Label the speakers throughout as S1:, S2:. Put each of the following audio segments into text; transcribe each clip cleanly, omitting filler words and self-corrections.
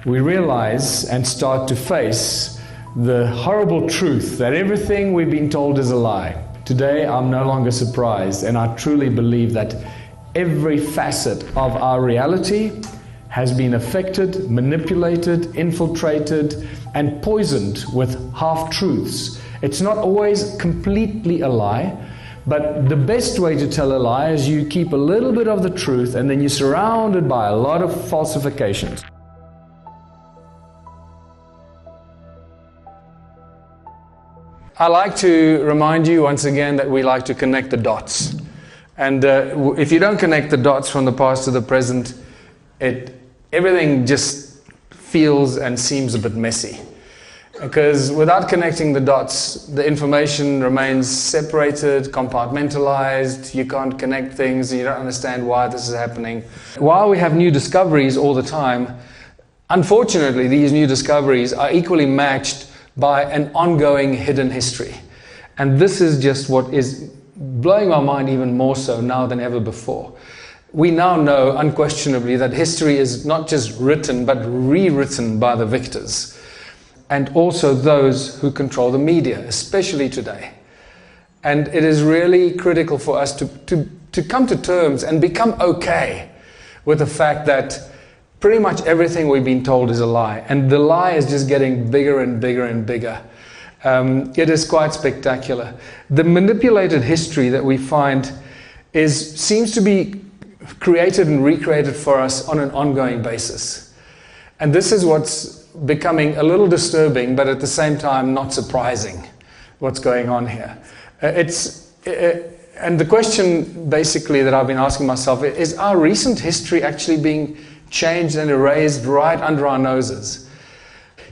S1: we realize and start to face the horrible truth that everything we've been told is a lie. Today, I'm no longer surprised, and I truly believe that every facet of our reality has been affected, manipulated, infiltrated, and poisoned with half-truths. It's not always completely a lie, but the best way to tell a lie is you keep a little bit of the truth and then you're surrounded by a lot of falsifications. I like to remind you once again that we like to connect the dots. And if you don't connect the dots from the past to the present, everything just feels and seems a bit messy. Because without connecting the dots, the information remains separated, compartmentalized, you can't connect things, you don't understand why this is happening. While we have new discoveries all the time, unfortunately these new discoveries are equally matched by an ongoing hidden history. And this is just what is blowing my mind even more so now than ever before. We now know unquestionably that history is not just written but rewritten by the victors, and also those who control the media, especially today. And it is really critical for us to come to terms and become okay with the fact that pretty much everything we've been told is a lie, and the lie is just getting bigger and bigger and bigger. It is quite spectacular. The manipulated history that we find seems to be created and recreated for us on an ongoing basis. And this is what's becoming a little disturbing, but at the same time not surprising, what's going on here. And the question basically that I've been asking myself is our recent history actually being changed and erased right under our noses?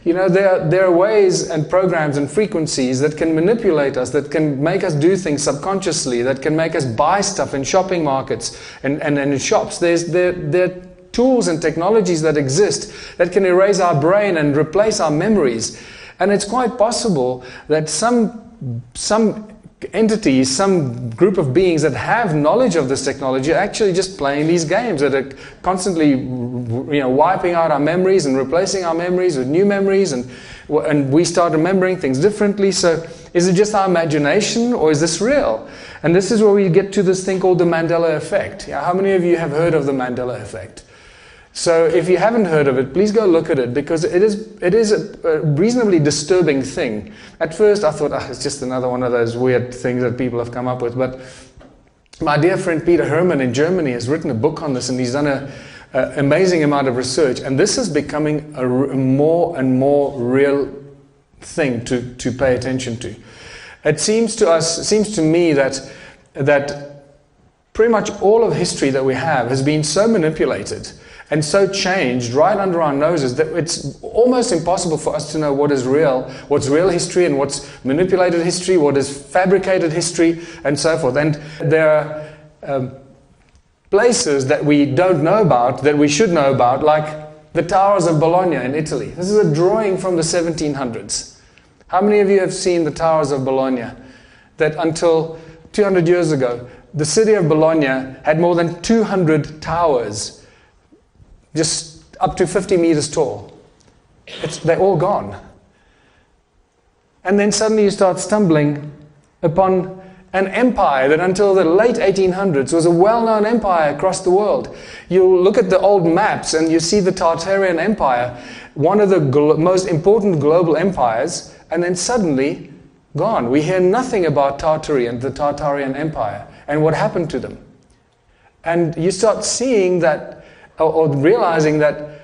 S1: You know, there are ways and programs and frequencies that can manipulate us, that can make us do things subconsciously, that can make us buy stuff in shopping markets and in shops. There are tools and technologies that exist that can erase our brain and replace our memories. And it's quite possible that some entities, some group of beings that have knowledge of this technology are actually just playing these games that are constantly, wiping out our memories and replacing our memories with new memories, and we start remembering things differently. So is it just our imagination, or is this real? And this is where we get to this thing called the Mandela effect. How many of you have heard of the Mandela effect? So if you haven't heard of it, please go look at it, because it is a reasonably disturbing thing. At first I thought, it's just another one of those weird things that people have come up with. But my dear friend Peter Herman in Germany has written a book on this, and he's done an amazing amount of research. And this is becoming a more and more real thing to pay attention to. It seems to me that pretty much all of history that we have has been so manipulated and so changed right under our noses that it's almost impossible for us to know what is real, what's real history and what's manipulated history, what is fabricated history, and so forth. And there are places that we don't know about, that we should know about, like the Towers of Bologna in Italy. This is a drawing from the 1700s. How many of you have seen the Towers of Bologna? That until 200 years ago, the city of Bologna had more than 200 towers, just up to 50 meters tall. They're all gone. And then suddenly you start stumbling upon an empire that until the late 1800s was a well-known empire across the world. You look at the old maps and you see the Tartarian Empire, one of the most important global empires, and then suddenly gone. We hear nothing about Tartary and the Tartarian Empire and what happened to them. And you start seeing that, or realizing that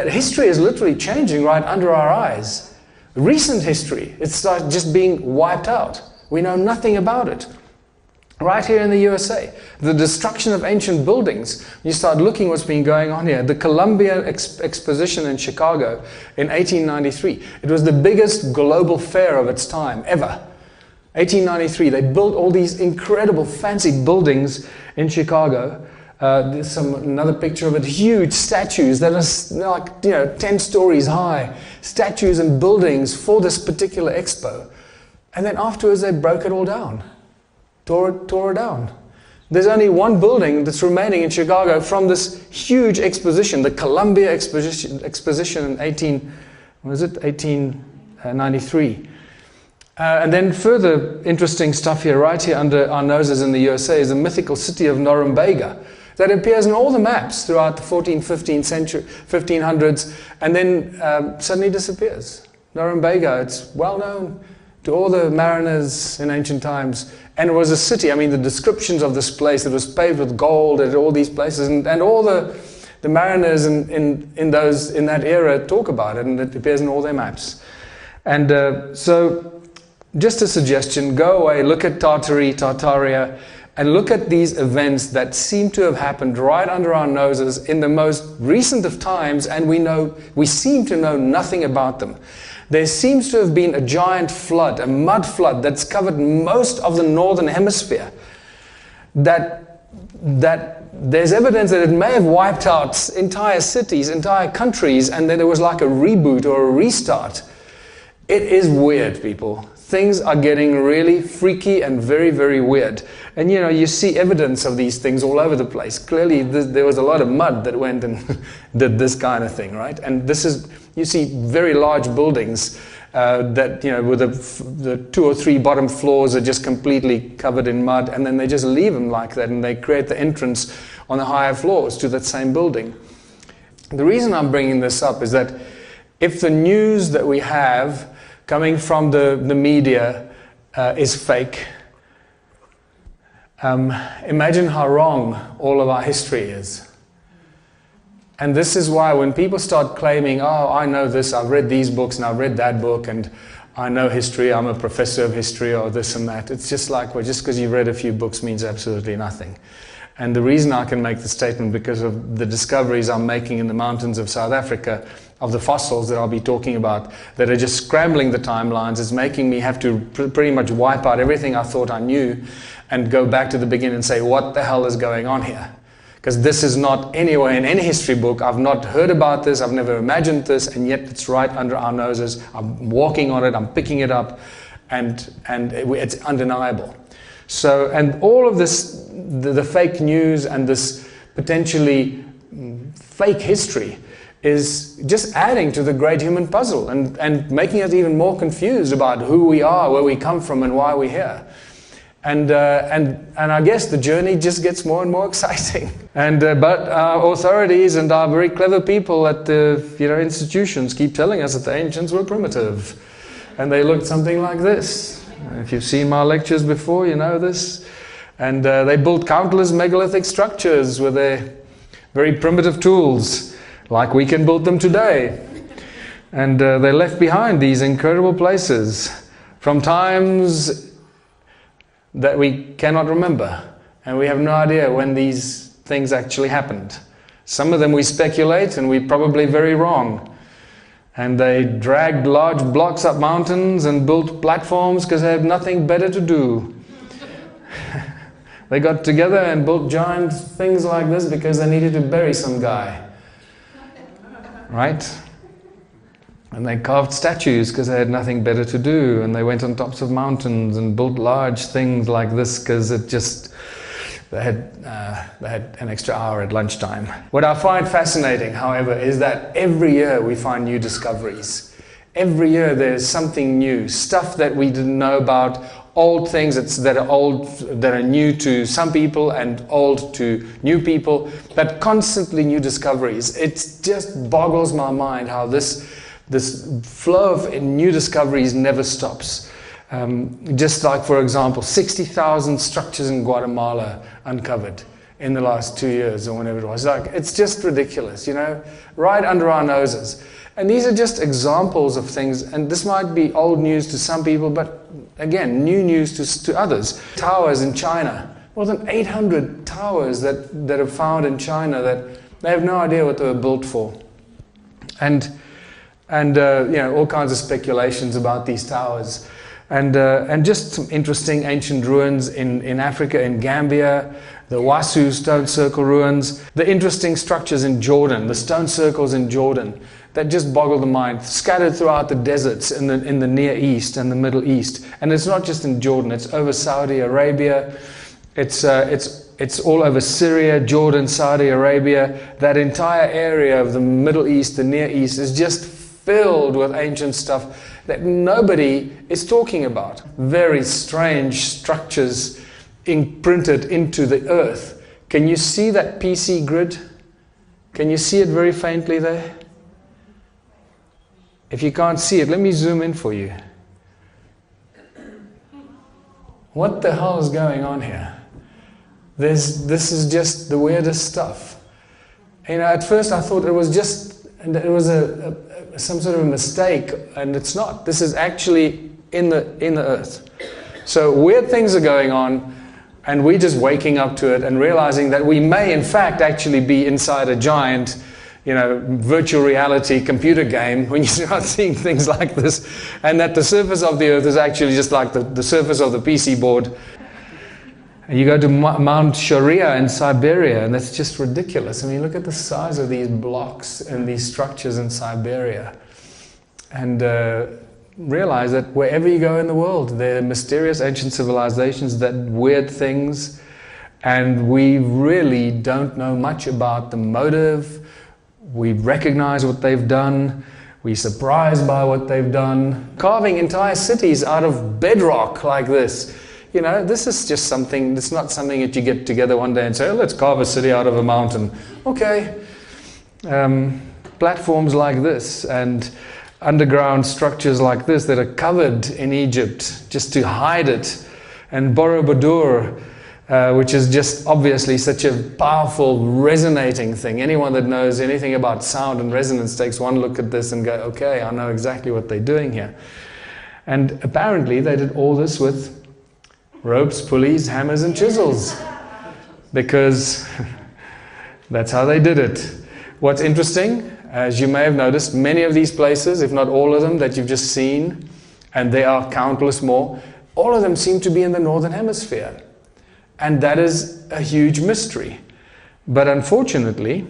S1: history is literally changing right under our eyes. Recent history, it starts just being wiped out. We know nothing about it. Right here in the USA, the destruction of ancient buildings. You start looking what's been going on here. The Columbia Exposition in Chicago in 1893. It was the biggest global fair of its time, ever. 1893, they built all these incredible fancy buildings in Chicago. There's another picture of it, huge statues that are like 10 stories high, statues and buildings for this particular expo. And then afterwards they broke it all down, tore it down. There's only one building that's remaining in Chicago from this huge exposition, the Columbia Exposition in 1893. And then further interesting stuff here, right here under our noses in the USA, is the mythical city of Norumbega that appears in all the maps throughout the 14th, 15th century, 1500s, and then suddenly disappears. Norumbega, it's well known to all the mariners in ancient times. And it was a city, I mean, the descriptions of this place, it was paved with gold at all these places, and all the mariners in that era talk about it, and it appears in all their maps. And so, just a suggestion, go away, look at Tartaria, and look at these events that seem to have happened right under our noses in the most recent of times, and we seem to know nothing about them. There seems to have been a giant flood, a mud flood that's covered most of the northern hemisphere. That there's evidence that it may have wiped out entire cities, entire countries, and then there was like a reboot or a restart. It is weird, people. Things are getting really freaky and very, very weird. And you see evidence of these things all over the place. Clearly, there was a lot of mud that went and did this kind of thing, right? And you see very large buildings that, with the 2 or 3 bottom floors are just completely covered in mud, and then they just leave them like that, and they create the entrance on the higher floors to that same building. The reason I'm bringing this up is that if the news that we have coming from the media is fake, imagine how wrong all of our history is. And this is why when people start claiming, oh, I know this, I've read these books and I've read that book and I know history, I'm a professor of history or this and that, it's just like, well, just because you've read a few books means absolutely nothing. And the reason I can make the statement because of the discoveries I'm making in the mountains of South Africa, of the fossils that I'll be talking about, that are just scrambling the timelines, is making me have to pretty much wipe out everything I thought I knew and go back to the beginning and say, what the hell is going on here? Because this is not anywhere in any history book. I've not heard about this, I've never imagined this, and yet it's right under our noses. I'm walking on it, I'm picking it up, and it's undeniable. So, and all of this, the fake news and this potentially fake history is just adding to the great human puzzle and making us even more confused about who we are, where we come from, and why we're here. And I guess the journey just gets more and more exciting. But our authorities and our very clever people at the institutions keep telling us that the ancients were primitive, and they looked something like this. If you've seen my lectures before, you know this. And they built countless megalithic structures with their very primitive tools, like we can build them today. And they left behind these incredible places from times that we cannot remember. And we have no idea when these things actually happened. Some of them we speculate, and we're probably very wrong. And they dragged large blocks up mountains and built platforms because they had nothing better to do. They got together and built giant things like this because they needed to bury some guy. Right? And they carved statues because they had nothing better to do. And they went on tops of mountains and built large things like this because they had an extra hour at lunchtime. What I find fascinating, however, is that every year we find new discoveries. Every year there's something new, stuff that we didn't know about, old things that are new to some people and old to new people, but constantly new discoveries. It just boggles my mind how this flow of new discoveries never stops. Just like, for example, 60,000 structures in Guatemala uncovered in the last 2 years or whenever it was. It's just ridiculous, right under our noses. And these are just examples of things, and this might be old news to some people, but again, new news to others. Towers in China, more than 800 towers that are found in China that they have no idea what they were built for. And all kinds of speculations about these towers. And just some interesting ancient ruins in Africa, in Gambia, the Wasu stone circle ruins, the interesting structures in Jordan, the stone circles in Jordan, that just boggle the mind, scattered throughout the deserts in the Near East and the Middle East. And it's not just in Jordan, it's over Saudi Arabia, it's it's all over Syria, Jordan, Saudi Arabia. That entire area of the Middle East, the Near East, is just filled with ancient stuff that nobody is talking about. Very strange structures imprinted into the earth. Can you see that PC grid? Can you see it very faintly there? If you can't see it, let me zoom in for you. What the hell is going on here? This is just the weirdest stuff. You know, at first I thought it was some sort of a mistake, and it's not. This is actually in the earth. So weird things are going on, and we're just waking up to it and realizing that we may in fact actually be inside a giant, virtual reality computer game when you start seeing things like this, and that the surface of the earth is actually just like the surface of the PC board. And you go to Mount Sharia in Siberia, and that's just ridiculous. I mean, look at the size of these blocks and these structures in Siberia. And realize that wherever you go in the world, there are mysterious ancient civilizations, that weird things, and we really don't know much about the motive. We recognize what they've done. We're surprised by what they've done. Carving entire cities out of bedrock like this. This is just something, it's not something that you get together one day and say, let's carve a city out of a mountain. Okay. Platforms like this and underground structures like this that are covered in Egypt just to hide it. And Borobudur, which is just obviously such a powerful resonating thing. Anyone that knows anything about sound and resonance takes one look at this and go, okay, I know exactly what they're doing here. And apparently they did all this with ropes, pulleys, hammers and chisels, because that's how they did it. What's interesting, as you may have noticed, many of these places, if not all of them that you've just seen, and there are countless more, all of them seem to be in the Northern Hemisphere. And that is a huge mystery. But unfortunately,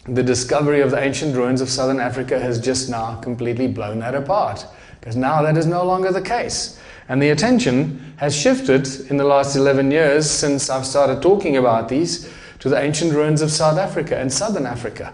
S1: the discovery of the ancient ruins of Southern Africa has just now completely blown that apart, because now that is no longer the case. And the attention has shifted in the last 11 years since I've started talking about these to the ancient ruins of South Africa and Southern Africa.